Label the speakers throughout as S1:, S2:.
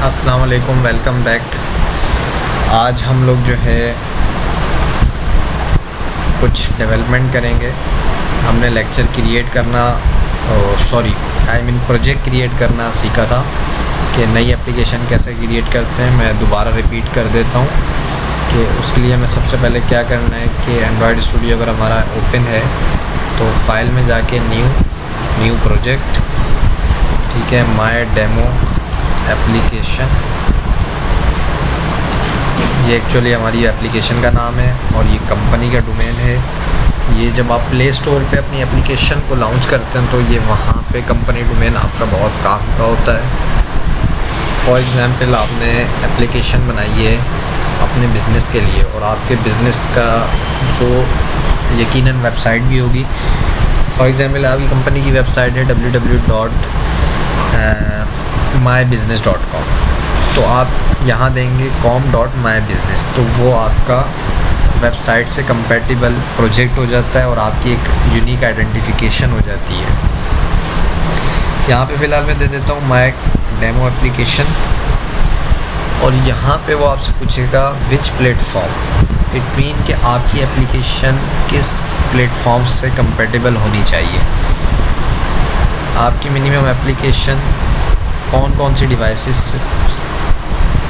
S1: अस्सलाम वालेकुम, welcome back. आज हम लोग जो है कुछ डेवलपमेंट करेंगे। हमने लेक्चर क्रिएट करना प्रोजेक्ट क्रिएट करना सीखा था कि नई एप्लीकेशन कैसे क्रिएट करते हैं। मैं दोबारा रिपीट कर देता हूँ कि उसके लिए हमें सबसे पहले क्या करना है कि एंड्रॉयड स्टूडियो अगर हमारा ओपन है तो फाइल में जाके न्यू प्रोजेक्ट, ठीक है, माय डेमो एप्लीकेशन। ये एक्चुअली हमारी एप्लीकेशन का नाम है और ये कंपनी का डोमेन है। ये जब आप प्ले स्टोर पे अपनी एप्लीकेशन को लॉन्च करते हैं तो ये वहाँ पे कंपनी डोमेन आपका बहुत काम का होता है। फॉर एग्ज़ाम्पल आपने एप्लीकेशन बनाई है अपने बिज़नेस के लिए और आपके बिज़नेस का जो यकीनन वेबसाइट भी होगी। फॉर एग्ज़ाम्पल आपकी कंपनी की वेबसाइट है www.mybusiness.com, तो आप यहाँ देंगे com.mybusiness, तो वो आपका वेबसाइट से कंपैटिबल प्रोजेक्ट हो जाता है और आपकी एक यूनिक आइडेंटिफिकेशन हो जाती है। यहाँ पे फ़िलहाल मैं दे देता हूँ माय डेमो एप्लीकेशन और यहाँ पे वो आपसे पूछेगा विच प्लेटफॉर्म। इट मीन कि आपकी एप्लीकेशन किस प्लेटफॉर्म से कंपैटिबल होनी चाहिए। आपकी मिनिमम एप्लीकेशन कौन कौन सी डिवाइसेस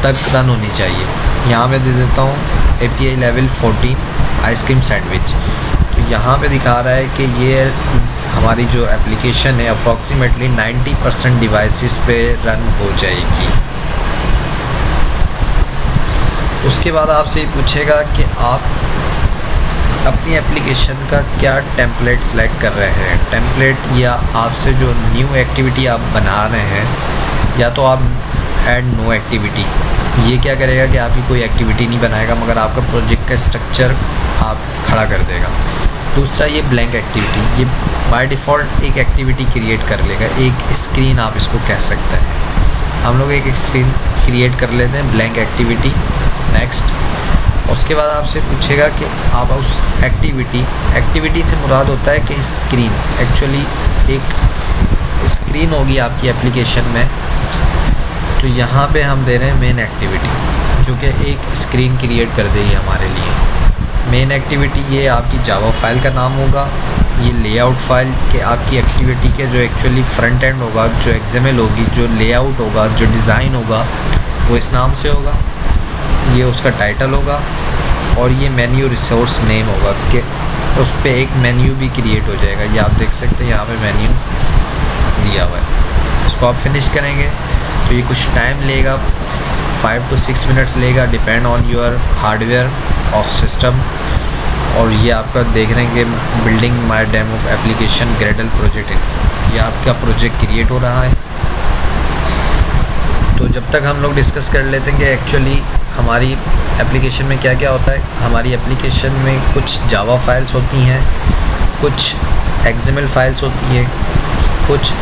S1: तक रन होनी चाहिए। यहाँ पे दे देता हूँ API लेवल 14 आइसक्रीम सैंडविच। तो यहाँ पे दिखा रहा है कि ये हमारी जो एप्लीकेशन है अप्रॉक्सीमेटली 90% डिवाइसेस पे रन हो जाएगी। उसके बाद आपसे पूछेगा कि आप अपनी एप्लीकेशन का क्या टेम्पलेट सेलेक्ट कर रहे हैं। टेम्पलेट या आपसे जो न्यू एक्टिविटी आप बना रहे हैं, या तो आप ऐड नो एक्टिविटी, ये क्या करेगा कि आपकी कोई एक्टिविटी नहीं बनाएगा मगर आपका प्रोजेक्ट का स्ट्रक्चर आप खड़ा कर देगा। दूसरा ये ब्लैंक एक्टिविटी, ये बाय डिफ़ॉल्ट एक एक्टिविटी क्रिएट कर लेगा, एक स्क्रीन आप इसको कह सकते हैं। हम लोग एक स्क्रीन क्रिएट कर लेते हैं ब्लैंक एक्टिविटी। नेक्स्ट, उसके बाद आपसे पूछेगा कि आप उस एक्टिविटी से मुराद होता है कि स्क्रीन, एक्चुअली एक स्क्रीन होगी आपकी एप्लीकेशन में। तो यहाँ पे हम दे रहे हैं मेन एक्टिविटी जो कि एक स्क्रीन क्रिएट कर देगी हमारे लिए। मेन एक्टिविटी ये आपकी जावा फाइल का नाम होगा। ये लेआउट फाइल के आपकी एक्टिविटी के जो एक्चुअली फ्रंट एंड होगा, जो XML होगी, जो लेआउट होगा, जो डिज़ाइन होगा, वो इस नाम से होगा। ये उसका टाइटल होगा और ये मेन्यू रिसोर्स नेम होगा कि उस पर एक मेन्यू भी क्रिएट हो जाएगा। ये आप देख सकते हैं यहाँ पे मेन्यू दिया हुआ है। इसको आप फिनिश करेंगे तो ये कुछ टाइम लेगा, 5 to 6 मिनट्स लेगा, depend on your hardware of system. और ये आपका देख रहे हैं कि building my demo application Gradle project info, ये आपका प्रोजेक्ट क्रिएट हो रहा है। तो जब तक हम लोग डिस्कस कर लेते हैं कि एक्चुअली हमारी एप्लीकेशन में क्या क्या होता है। हमारी एप्लीकेशन में कुछ जावा फाइल्स होती हैं, कुछ XML फाइल्स होती है, कुछ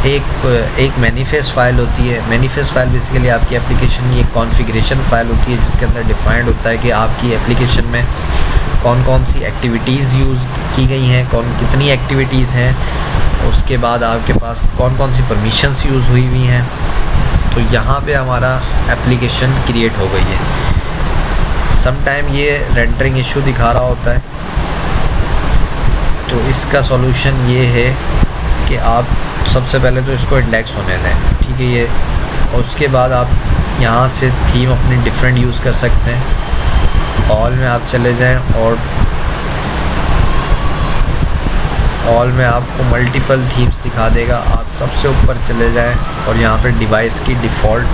S1: एक मैनिफेस्ट फाइल होती है। मैनिफेस्ट फाइल बेसिकली आपकी एप्लीकेशन की एक कॉन्फ़िगरेशन फाइल होती है जिसके अंदर डिफाइंड होता है कि आपकी एप्लीकेशन में कौन कौन सी एक्टिविटीज़ यूज़ की गई हैं, कितनी एक्टिविटीज़ हैं, उसके बाद आपके पास कौन कौन सी परमिशंस यूज़ हुई हुई हैं। तो यहाँ पे हमारा एप्लीकेशन क्रिएट हो गई है। सम टाइम ये रेंडरिंग इशू दिखा रहा होता है, तो इसका सॉल्यूशन ये है कि आप सबसे पहले तो इसको इंडेक्स होने दें, ठीक है ये। और उसके बाद आप यहाँ से थीम अपनी डिफरेंट यूज़ कर सकते हैं। ऑल में आप चले जाएं और ऑल में आपको मल्टीपल थीम्स दिखा देगा। आप सबसे ऊपर चले जाएं और यहाँ पे डिवाइस की डिफ़ॉल्ट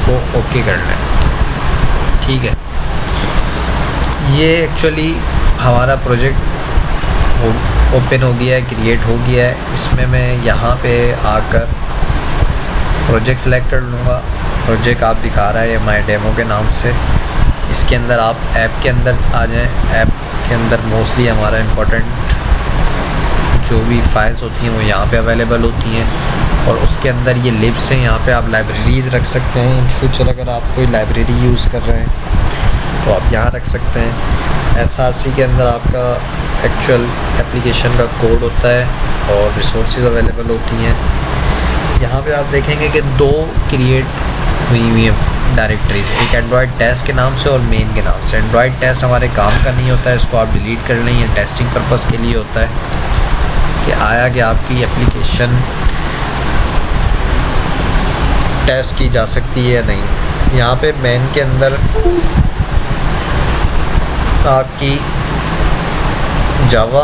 S1: को ओके कर लें, ठीक है। ये एक्चुअली हमारा प्रोजेक्ट ओपन हो गया है, क्रिएट हो गया है। इसमें मैं यहाँ पे आकर प्रोजेक्ट सेलेक्ट कर लूँगा। प्रोजेक्ट आप दिखा रहा है माय डेमो के नाम से। इसके अंदर आप ऐप के अंदर आ जाएं। ऐप के अंदर मोस्टली हमारा इम्पोर्टेंट जो भी फाइल्स होती हैं वो यहाँ पे अवेलेबल होती हैं और उसके अंदर ये लिब्स हैं। यहाँ पे आप लाइब्रेरीज़ रख सकते हैं। इन फ्यूचर अगर आप कोई लाइब्रेरी यूज़ कर रहे हैं तो आप यहाँ रख सकते हैं। SRC के अंदर आपका एक्चुअल एप्लीकेशन का कोड होता है और रिसोर्सेज अवेलेबल होती हैं। यहाँ पे आप देखेंगे कि दो क्रिएट हुई हुई डायरेक्टरीज, एक एंड्रॉयड टेस्ट के नाम से और मेन के नाम से। एंड्रॉयड टेस्ट हमारे काम का नहीं होता है, इसको आप डिलीट कर लें, ये टेस्टिंग पर्पस के लिए होता है कि आया कि आपकी एप्लीकेशन टेस्ट की जा सकती है या नहीं। यहाँ पे मेन के अंदर आपकी जावा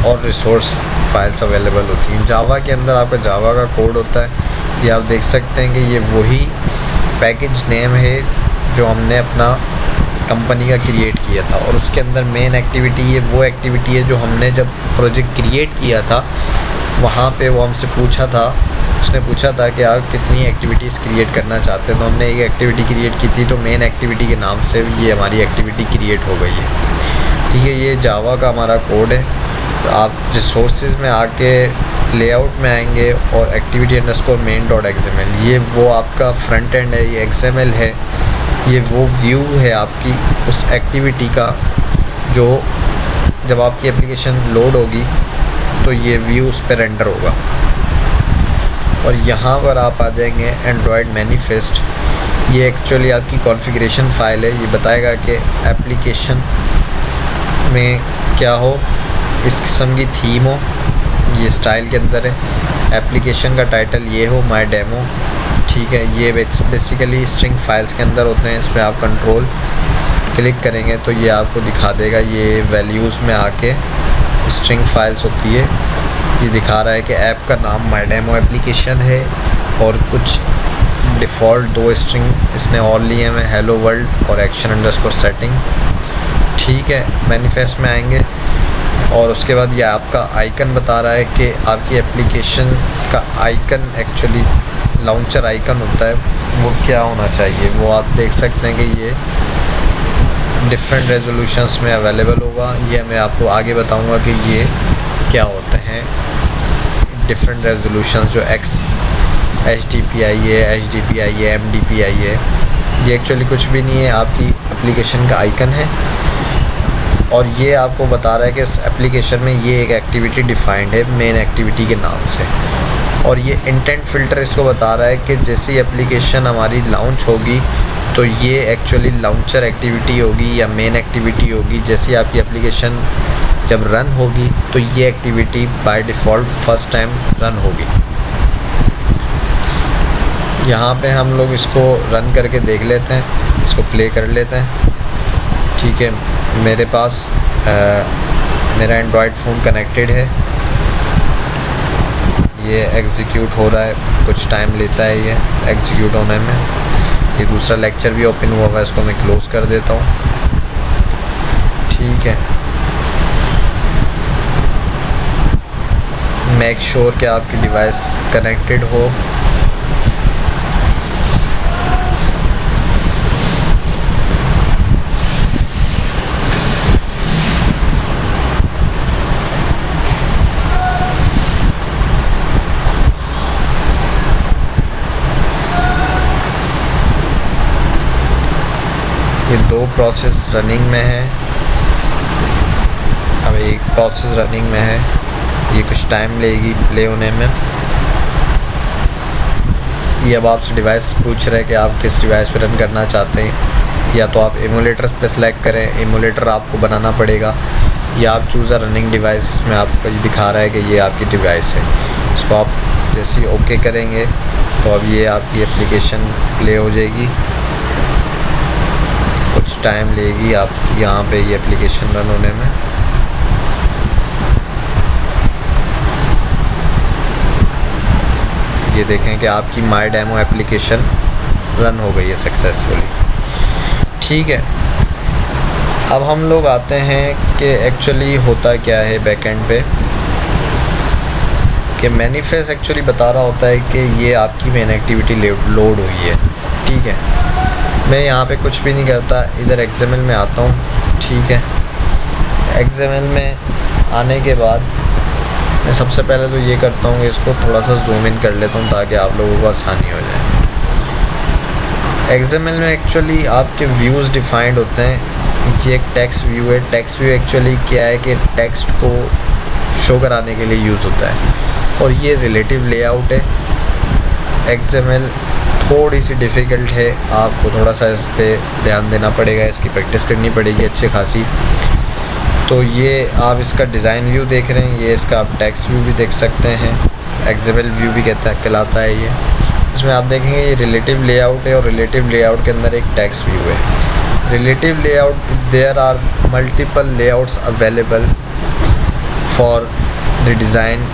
S1: और रिसोर्स फाइल्स अवेलेबल होती हैं। जावा के अंदर आपका जावा का कोड होता है, ये आप देख सकते हैं कि ये वही पैकेज नेम है जो हमने अपना कंपनी का क्रिएट किया था, और उसके अंदर मेन एक्टिविटी ये वो एक्टिविटी है जो हमने जब प्रोजेक्ट क्रिएट किया था वहाँ पे वो हमसे पूछा था, उसने पूछा था कि आप कितनी एक्टिविटीज़ क्रिएट करना चाहते हैं, तो हमने एक एक्टिविटी क्रिएट की थी, तो मेन एक्टिविटी के नाम से ये हमारी एक्टिविटी क्रिएट हो गई है। ठीक है, ये जावा का हमारा कोड है। तो आप रिसोर्सेज में आके लेआउट में आएंगे और activity underscore main dot XML, ये वो आपका फ्रंट एंड है, ये XML है, ये वो व्यू है आपकी उस एक्टिविटी का जो जब आपकी एप्लीकेशन लोड होगी तो ये व्यू उस पर रेंडर होगा। और यहाँ पर आप आ जाएंगे एंड्रॉयड मैनिफेस्ट, ये एक्चुअली आपकी कॉन्फ़िगरेशन फ़ाइल है, ये बताएगा कि एप्लीकेशन में क्या हो, इस किस्म की थीम हो, ये स्टाइल के अंदर है, एप्लीकेशन का टाइटल ये हो माय डेमो। ठीक है, ये बेसिकली स्ट्रिंग फाइल्स के अंदर होते हैं, इस पर आप कंट्रोल क्लिक करेंगे तो ये आपको दिखा देगा, ये वैल्यूज़ में आके स्ट्रिंग फाइल्स होती है, ये दिखा रहा है कि ऐप का नाम माय डेमो एप्लीकेशन है और कुछ डिफ़ॉल्ट 2 स्ट्रिंग इसने और लिए हैं, हेलो वर्ल्ड और एक्शन अंडरस्कोर सेटिंग। ठीक है, मैनिफेस्ट में आएंगे और उसके बाद ये आपका आइकन बता रहा है कि आपकी एप्लीकेशन का आइकन एक्चुअली लॉन्चर आइकन होता है, वो क्या होना चाहिए, वो आप देख सकते हैं कि ये डिफरेंट रेजोल्यूशंस में अवेलेबल होगा। ये मैं आपको आगे बताऊंगा कि ये क्या होते हैं डिफरेंट रेजोल्यूशंस, जो HDPI है, HDPI है, MDPI है, ये एक्चुअली कुछ भी नहीं है, आपकी एप्लीकेशन का आइकन है। और ये आपको बता रहा है कि इस एप्लीकेशन में ये एक एक्टिविटी डिफाइंड है मेन एक्टिविटी के नाम से, और ये इंटेंट फ़िल्टर इसको बता रहा है कि जैसी एप्लीकेशन हमारी लॉन्च होगी तो ये एक्चुअली लॉन्चर एक्टिविटी होगी या मेन एक्टिविटी होगी। जैसी आपकी एप्लीकेशन जब रन होगी तो ये activity by default first time run होगी। यहाँ पे हम लोग इसको रन करके देख लेते हैं, इसको प्ले कर लेते हैं। ठीक है, मेरे पास मेरा एंड्रॉयड फ़ोन कनेक्टेड है, ये एग्जीक्यूट हो रहा है, कुछ टाइम लेता है ये एग्जीक्यूट होने में। ये दूसरा लेक्चर भी ओपन हुआ हुआ है, इसको मैं क्लोज़ कर देता हूँ। ठीक है, मेक श्योर कि आपकी डिवाइस कनेक्टेड हो। ये 2 प्रोसेस रनिंग में है, अब एक प्रोसेस रनिंग में है, ये कुछ टाइम लेगी प्ले होने में। ये अब आपसे डिवाइस पूछ रहा है कि आप किस डिवाइस पे रन करना चाहते हैं, या तो आप एमुलेटर पे सेलेक्ट करें, एमुलेटर आपको बनाना पड़ेगा, या आप चूज़ अ रनिंग डिवाइस, इसमें आपको ये दिखा रहा है कि ये आपकी डिवाइस है। इसको आप जैसे ही ओके करेंगे तो अब ये आपकी एप्लीकेशन प्ले हो जाएगी, कुछ टाइम लेगी आपकी यहाँ पे ये एप्लीकेशन रन होने में। ये देखें कि आपकी माय डेमो एप्लीकेशन रन हो गई है सक्सेसफुली। ठीक है, अब हम लोग आते हैं कि एक्चुअली होता क्या है बैकएंड पे, कि मैनिफेस्ट एक्चुअली बता रहा होता है कि ये आपकी मेन एक्टिविटी लोड हुई है। ठीक है, मैं यहाँ पे कुछ भी नहीं करता, इधर XML में आता हूँ। ठीक है, XML में आने के बाद मैं सबसे पहले तो ये करता हूँ कि इसको थोड़ा सा जूम इन कर लेता हूँ ताकि आप लोगों को आसानी हो जाए। XML में एक्चुअली आपके व्यूज़ डिफाइंड होते हैं। ये एक टेक्स्ट व्यू है। टेक्स्ट व्यू एक्चुअली क्या है कि टेक्स्ट को शो कराने के लिए यूज़ होता है, और ये रिलेटिव लेआउट है। XML थोड़ी सी डिफ़िकल्ट है, आपको थोड़ा सा इस पर ध्यान देना पड़ेगा, इसकी प्रैक्टिस करनी पड़ेगी अच्छी खासी। तो ये आप इसका डिज़ाइन व्यू देख रहे हैं, ये इसका आप टेक्स्ट व्यू भी देख सकते हैं, एक्सेबल व्यू भी कहलाता है ये। इसमें आप देखेंगे ये रिलेटिव लेआउट है और रिलेटिव लेआउट के अंदर एक टेक्स्ट व्यू है। Relative layout, there are multiple layouts available for the design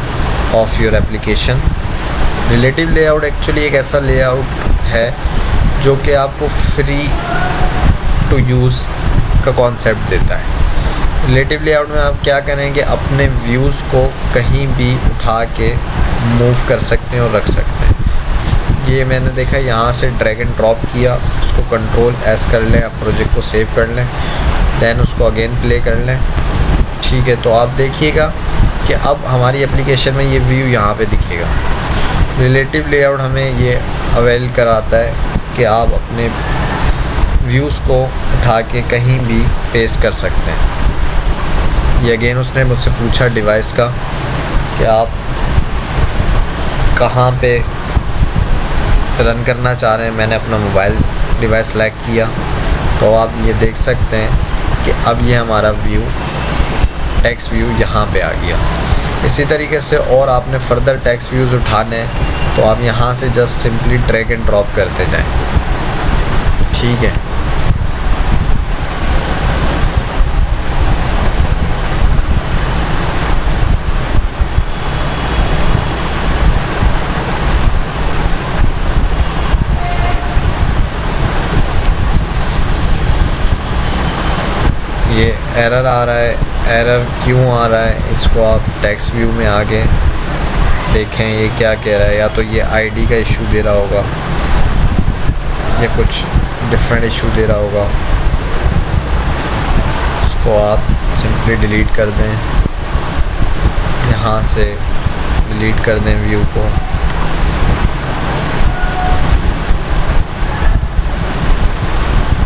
S1: of your application. Relative layout actually एक ऐसा लेआउट है जो कि आपको फ्री टू यूज़ का कॉन्सेप्ट देता है। रिलेटिव लेआउट में आप क्या करें कि अपने व्यूज़ को कहीं भी उठा के मूव कर सकते हैं और रख सकते हैं। ये मैंने देखा, यहाँ से ड्रैग एंड ड्रॉप किया, उसको कंट्रोल एस कर लें, आप प्रोजेक्ट को सेव कर लें, दैन उसको अगेन प्ले कर लें। ठीक है, तो आप देखिएगा कि अब हमारी एप्लीकेशन में ये व्यू यहाँ पे दिखेगा। रिलेटिव लेआउट हमें ये अवेल कराता है कि आप अपने व्यूज़ को उठा के कहीं भी पेस्ट कर सकते हैं। ये अगेन उसने मुझसे पूछा डिवाइस का कि आप कहाँ पे रन करना चाह रहे हैं। मैंने अपना मोबाइल डिवाइस सेलेक्ट किया, तो आप ये देख सकते हैं कि अब ये हमारा व्यू, टेक्स्ट व्यू यहाँ पे आ गया। इसी तरीके से और आपने फर्दर टेक्स्ट व्यूज़ उठाने हैं तो आप यहाँ से just simply drag and drop करते जाएं। ठीक है, ये एरर आ रहा है, एरर क्यों आ रहा है इसको आप टेक्स्ट व्यू में आगे देखें ये क्या कह रहा है। या तो ये आईडी का इशू दे रहा होगा या कुछ डिफरेंट इशू दे रहा होगा, इसको आप सिंपली डिलीट कर दें, यहाँ से डिलीट कर दें व्यू को।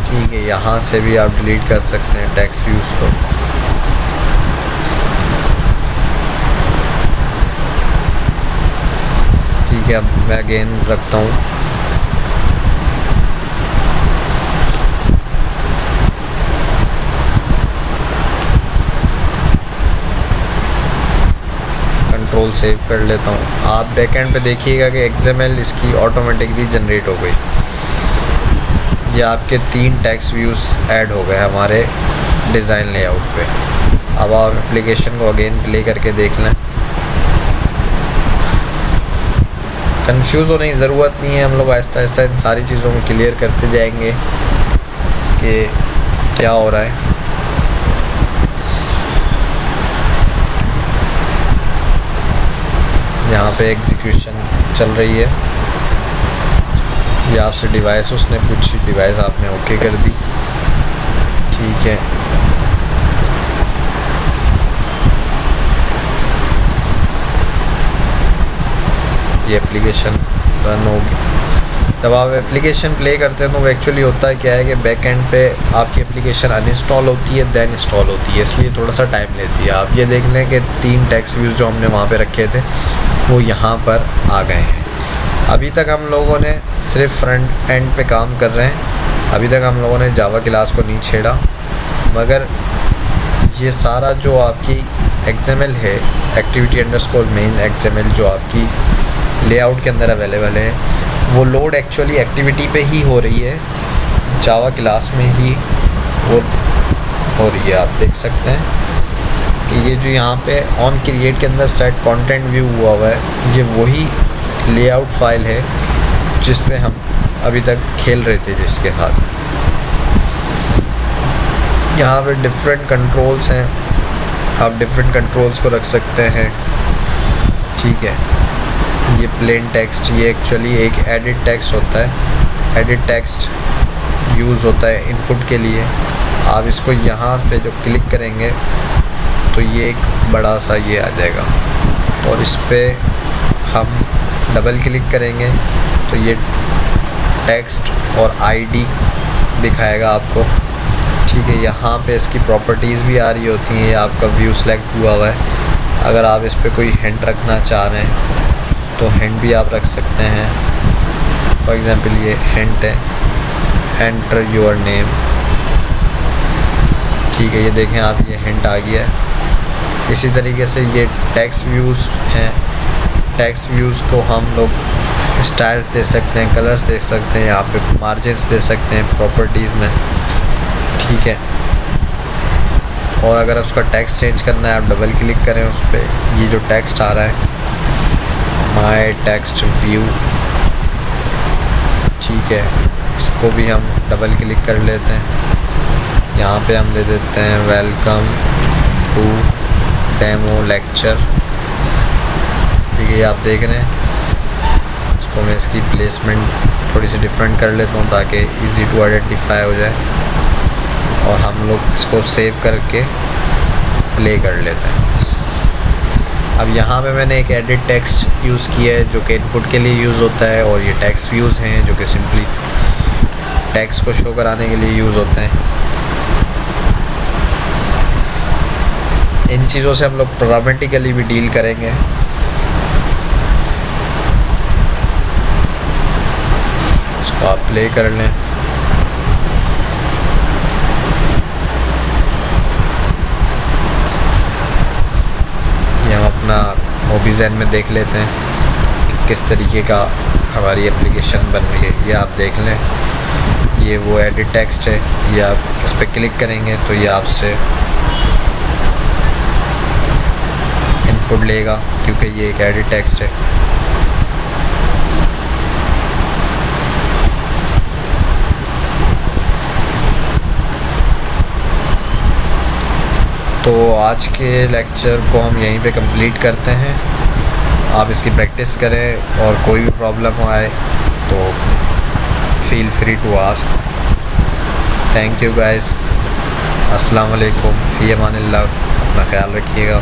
S1: ठीक है, यहाँ से भी आप डिलीट कर सकते हैं टेक्स्ट व्यूज़ को। ठीक है, अब मैं अगेन रखता हूँ। कंट्रोल सेव कर लेता हूँ। आप बैकएंड पे देखिएगा कि XML इसकी ऑटोमेटिकली जनरेट हो गई। ये आपके 3 टेक्स्ट व्यूज़ ऐड हो गए हमारे डिज़ाइन लेआउट पे। अब आप एप्लीकेशन को अगेन प्ले करके देख लें। कंफ्यूज होने की ज़रूरत नहीं है, हम लोग आहिस्ता आहिस्ता इन सारी चीज़ों को क्लियर करते जाएंगे कि क्या हो रहा है। यहाँ पे एग्जीक्यूशन चल रही है। ये आपसे डिवाइस उसने पूछी, डिवाइस आपने ओके कर दी। ठीक है, ये एप्लीकेशन रन होगी। जब आप एप्लीकेशन प्ले करते हैं तो वो एक्चुअली होता है क्या है कि बैक एंड पे आपकी एप्लीकेशन अनइंस्टॉल होती है, देन इंस्टॉल होती है, इसलिए थोड़ा सा टाइम लेती है। आप ये देख लें कि 3 टेक्स्ट व्यूज़ जो हमने वहाँ पे रखे थे वो यहाँ पर आ गए हैं। अभी तक हम लोगों ने सिर्फ फ्रंट एंड पे काम कर रहे हैं, अभी तक हम लोगों ने जावा क्लास को नहीं छेड़ा, मगर ये सारा जो आपकी XML है, एक्टिविटी अंडरस्कोर मेन XML जो आपकी लेआउट के अंदर अवेलेबल है, वो लोड एक्चुअली एक्टिविटी पे ही हो रही है, जावा क्लास में ही वो हो रही है। आप देख सकते हैं कि ये जो यहाँ पे ऑन क्रिएट के अंदर सेट कंटेंट व्यू हुआ है, ये वही लेआउट फाइल है जिस पे हम अभी तक खेल रहे थे, जिसके साथ यहाँ पे डिफरेंट कंट्रोल्स हैं, आप डिफरेंट कंट्रोल्स को रख सकते हैं। ठीक है, ये प्लेन टेक्स्ट, ये एक्चुअली एक एडिट टेक्स्ट होता है, एडिट टेक्स्ट यूज़ होता है इनपुट के लिए। आप इसको यहाँ पे जो क्लिक करेंगे तो ये एक बड़ा सा ये आ जाएगा, और इस पर हम डबल क्लिक करेंगे तो ये टेक्स्ट और आईडी दिखाएगा आपको। ठीक है, यहाँ पे इसकी प्रॉपर्टीज़ भी आ रही होती हैं। ये आपका व्यू सेलेक्ट हुआ हुआ है, अगर आप इस पर कोई हिंट रखना चाह रहे हैं तो हिंट भी आप रख सकते हैं। फॉर एग्जांपल ये हिंट है, एंटर योर नेम। ठीक है, ये देखें आप, ये हिंट आ गया है। इसी तरीके से ये टेक्स्ट व्यूज़ हैं। टेक्स्ट व्यूज़ को हम लोग स्टाइल्स दे सकते हैं, कलर्स दे सकते हैं, यहाँ पे मार्जिन्स दे सकते हैं प्रॉपर्टीज़ में। ठीक है, और अगर उसका टेक्स्ट चेंज करना है, आप डबल क्लिक करें उस पर, ये जो टेक्स्ट आ रहा है माय टेक्स्ट व्यू, ठीक है, इसको भी हम डबल क्लिक कर लेते हैं। यहाँ पे हम दे देते हैं वेलकम टू डेमो लेक्चर। ठीक है, ये आप देख रहे हैं। इसको मैं इसकी प्लेसमेंट थोड़ी सी डिफरेंट कर लेता हूँ ताकि इजी टू आइडेंटिफाई हो जाए, और हम लोग इसको सेव करके प्ले कर लेते हैं। अब यहाँ पे मैंने एक एडिट टेक्स्ट यूज़ किया है जो कि इनपुट के लिए यूज़ होता है, और ये टेक्स्ट व्यूज़ हैं जो कि सिंपली टेक्स्ट को शो कराने के लिए यूज़ होते हैं। इन चीज़ों से हम लोग प्रोग्रामेटिकली भी डील करेंगे। इसको आप प्ले कर लें। अपना ओबीजेन में देख लेते हैं कि किस तरीके का हमारी एप्लीकेशन बन रही है। ये आप देख लें, ये वो एडिट टेक्स्ट है। ये आप इस पर क्लिक करेंगे तो ये आपसे इनपुट लेगा, क्योंकि ये एक एडिट टेक्स्ट है। तो आज के लेक्चर को हम यहीं पे कंप्लीट करते हैं। आप इसकी प्रैक्टिस करें, और कोई भी प्रॉब्लम आए तो feel free to ask. Thank you guys. अस्सलाम वालेकुम, फ़ी अमानिल्लाह। अपना ख्याल रखिएगा।